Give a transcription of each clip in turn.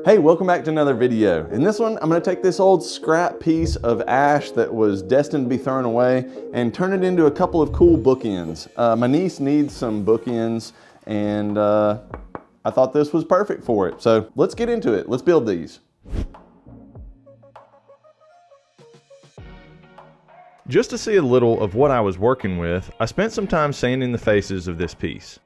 Hey, welcome back to another video. In this one, I'm gonna take this old scrap piece of ash that was destined to be thrown away and turn it into a couple of cool bookends. My niece needs some bookends and I thought this was perfect for it. So let's get into it. Let's build these. Just to see a little of what I was working with, I spent some time sanding the faces of this piece.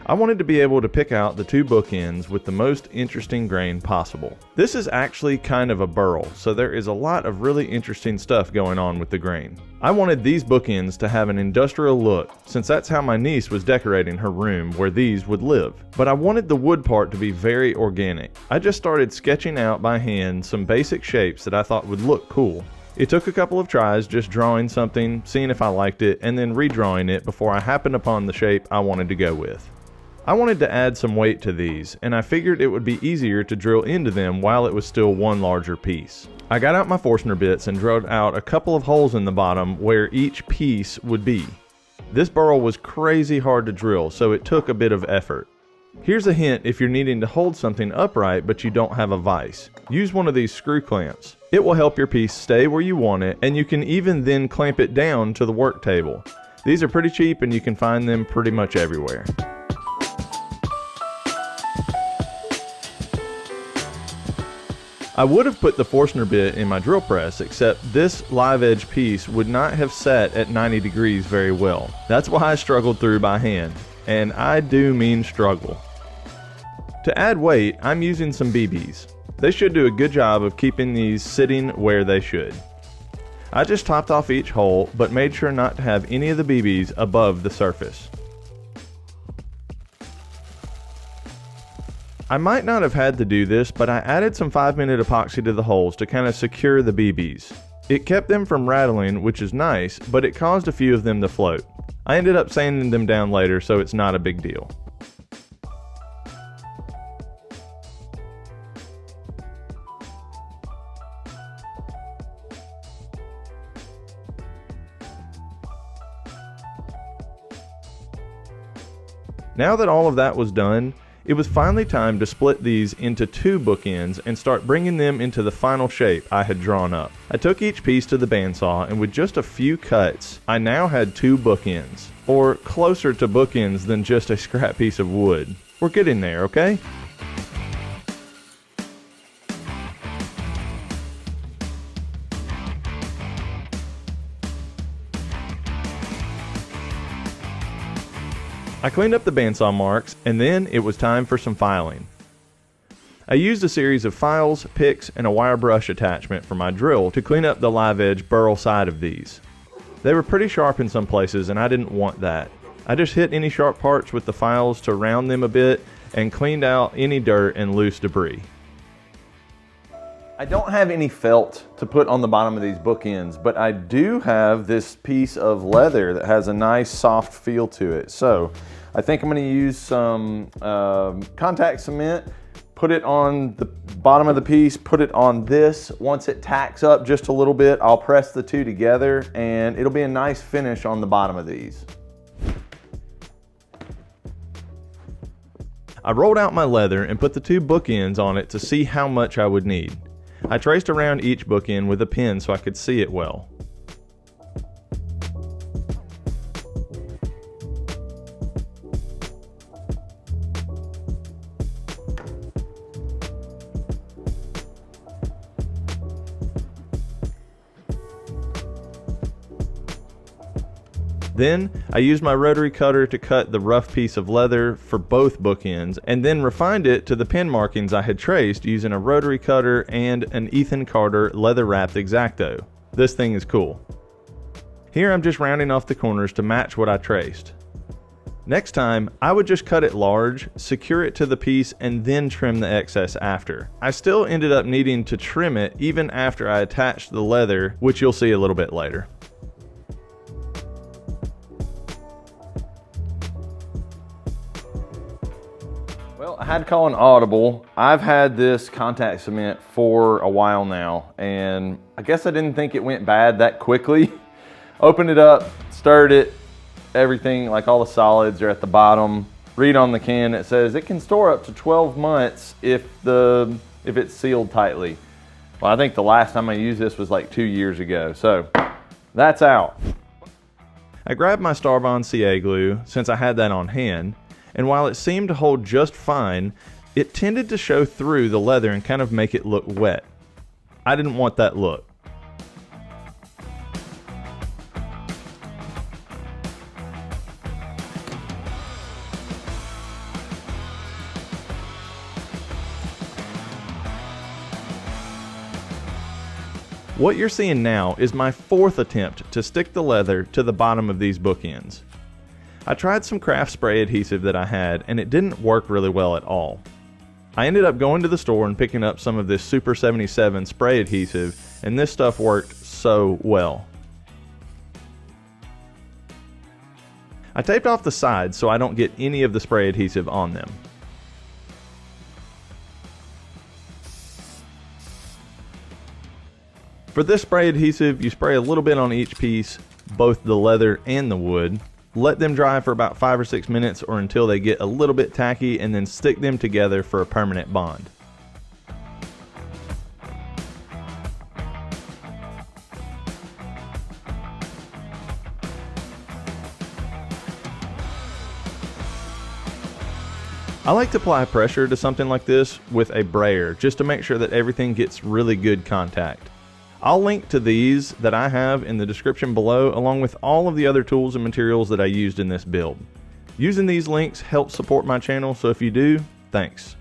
I wanted to be able to pick out the two bookends with the most interesting grain possible. This is actually kind of a burl, so there is a lot of really interesting stuff going on with the grain. I wanted these bookends to have an industrial look, since that's how my niece was decorating her room where these would live. But I wanted the wood part to be very organic. I just started sketching out by hand some basic shapes that I thought would look cool. It took a couple of tries just drawing something, seeing if I liked it, and then redrawing it before I happened upon the shape I wanted to go with. I wanted to add some weight to these, and I figured it would be easier to drill into them while it was still one larger piece. I got out my Forstner bits and drilled out a couple of holes in the bottom where each piece would be. This burl was crazy hard to drill, so it took a bit of effort. Here's a hint if you're needing to hold something upright but you don't have a vise. Use one of these screw clamps. It will help your piece stay where you want it, and you can even then clamp it down to the work table. These are pretty cheap and you can find them pretty much everywhere. I would have put the Forstner bit in my drill press, except this live edge piece would not have set at 90 degrees very well. That's why I struggled through by hand, and I do mean struggle. To add weight, I'm using some BBs. They should do a good job of keeping these sitting where they should. I just topped off each hole, but made sure not to have any of the BBs above the surface. I might not have had to do this, but I added some 5-minute epoxy to the holes to kind of secure the BBs. It kept them from rattling, which is nice, but it caused a few of them to float. I ended up sanding them down later, so it's not a big deal. Now that all of that was done, it was finally time to split these into two bookends and start bringing them into the final shape I had drawn up. I took each piece to the bandsaw, and with just a few cuts, I now had two bookends, or closer to bookends than just a scrap piece of wood. We're getting there, okay? I cleaned up the bandsaw marks, and then it was time for some filing. I used a series of files, picks, and a wire brush attachment for my drill to clean up the live edge burl side of these. They were pretty sharp in some places, and I didn't want that. I just hit any sharp parts with the files to round them a bit and cleaned out any dirt and loose debris. I don't have any felt to put on the bottom of these bookends, but I do have this piece of leather that has a nice soft feel to it. So I think I'm going to use some contact cement, put it on the bottom of the piece, put it on this. Once it tacks up just a little bit, I'll press the two together and it'll be a nice finish on the bottom of these. I rolled out my leather and put the two bookends on it to see how much I would need. I traced around each bookend with a pen so I could see it well. Then, I used my rotary cutter to cut the rough piece of leather for both bookends, and then refined it to the pin markings I had traced using a rotary cutter and an Ethan Carter leather-wrapped X-Acto. This thing is cool. Here I'm just rounding off the corners to match what I traced. Next time, I would just cut it large, secure it to the piece, and then trim the excess after. I still ended up needing to trim it even after I attached the leather, which you'll see a little bit later. Well, I had to call an audible. I've had this contact cement for a while now, and I guess I didn't think it went bad that quickly. Opened it up, stirred it, everything, like all the solids are at the bottom. Read on the can, it says it can store up to 12 months if the if it's sealed tightly. Well, I think the last time I used this was like 2 years ago, so that's out. I grabbed my Starbond CA glue since I had that on hand, and while it seemed to hold just fine, it tended to show through the leather and kind of make it look wet. I didn't want that look. What you're seeing now is my 4th attempt to stick the leather to the bottom of these bookends. I tried some craft spray adhesive that I had and it didn't work really well at all. I ended up going to the store and picking up some of this Super 77 spray adhesive, and this stuff worked so well. I taped off the sides so I don't get any of the spray adhesive on them. For this spray adhesive, you spray a little bit on each piece, both the leather and the wood. Let them dry for about 5 or 6 minutes or until they get a little bit tacky, and then stick them together for a permanent bond. I like to apply pressure to something like this with a brayer just to make sure that everything gets really good contact. I'll link to these that I have in the description below, along with all of the other tools and materials that I used in this build. Using these links helps support my channel, so if you do, thanks.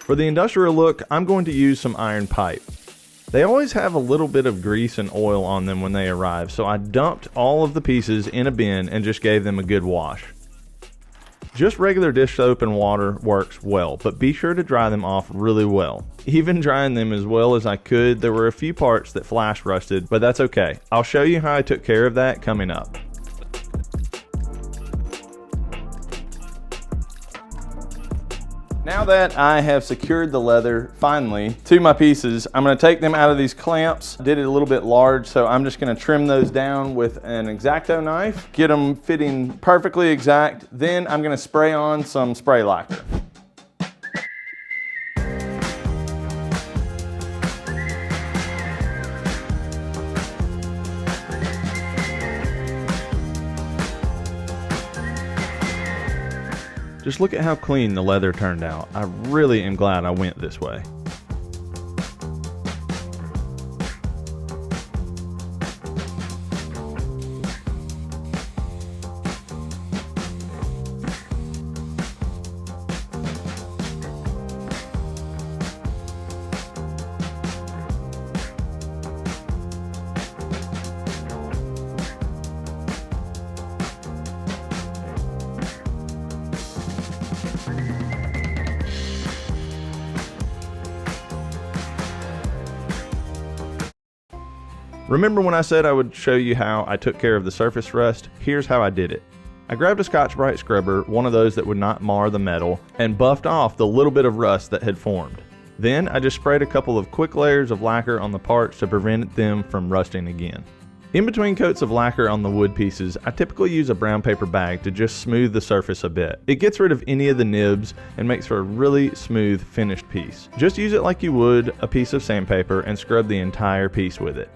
For the industrial look, I'm going to use some iron pipe. They always have a little bit of grease and oil on them when they arrive, so I dumped all of the pieces in a bin and just gave them a good wash. Just regular dish soap and water works well, but be sure to dry them off really well. Even drying them as well as I could, there were a few parts that flash rusted, but that's okay. I'll show you how I took care of that coming up. Now that I have secured the leather finally to my pieces, I'm going to take them out of these clamps. Did it a little bit large, so I'm just going to trim those down with an X-Acto knife, get them fitting perfectly exact. Then I'm going to spray on some spray lacquer. Just look at how clean the leather turned out. I really am glad I went this way. Remember when I said I would show you how I took care of the surface rust? Here's how I did it. I grabbed a Scotch-Brite scrubber, one of those that would not mar the metal, and buffed off the little bit of rust that had formed. Then I just sprayed a couple of quick layers of lacquer on the parts to prevent them from rusting again. In between coats of lacquer on the wood pieces, I typically use a brown paper bag to just smooth the surface a bit. It gets rid of any of the nibs and makes for a really smooth finished piece. Just use it like you would a piece of sandpaper and scrub the entire piece with it.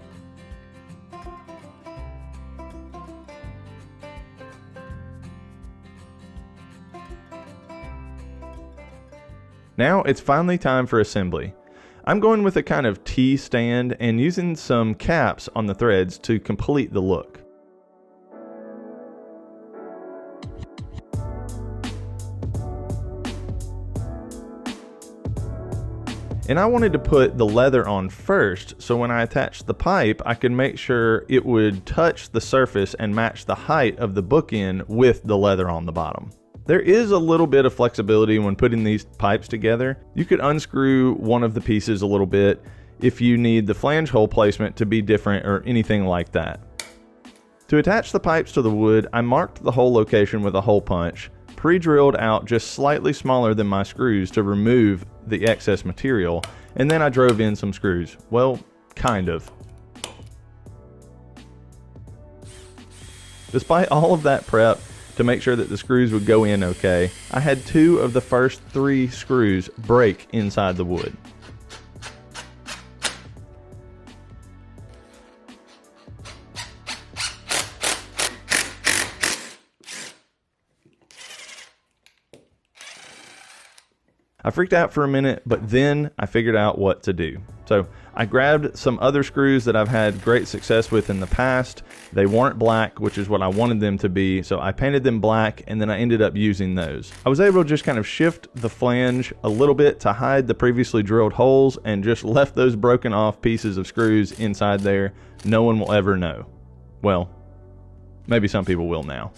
Now it's finally time for assembly. I'm going with a kind of T-stand and using some caps on the threads to complete the look. And I wanted to put the leather on first, so when I attached the pipe, I could make sure it would touch the surface and match the height of the bookend with the leather on the bottom. There is a little bit of flexibility when putting these pipes together. You could unscrew one of the pieces a little bit if you need the flange hole placement to be different or anything like that. To attach the pipes to the wood, I marked the hole location with a hole punch, pre-drilled out just slightly smaller than my screws to remove the excess material, and then I drove in some screws. Well, kind of. Despite all of that prep to make sure that the screws would go in okay, I had 2 of the first 3 screws break inside the wood. I freaked out for a minute, but then I figured out what to do. So I grabbed some other screws that I've had great success with in the past. They weren't black, which is what I wanted them to be, so I painted them black, and then I ended up using those. I was able to just kind of shift the flange a little bit to hide the previously drilled holes, and just left those broken off pieces of screws inside there. No one will ever know. Well, maybe some people will now.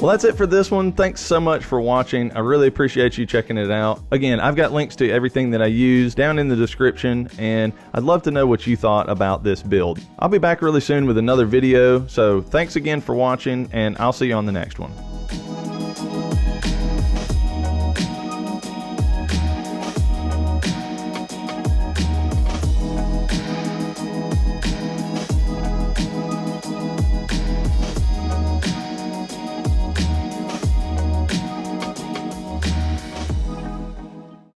Well, that's it for this one. Thanks so much for watching. I really appreciate you checking it out. Again, I've got links to everything that I use down in the description, and I'd love to know what you thought about this build. I'll be back really soon with another video, so thanks again for watching, and I'll see you on the next one.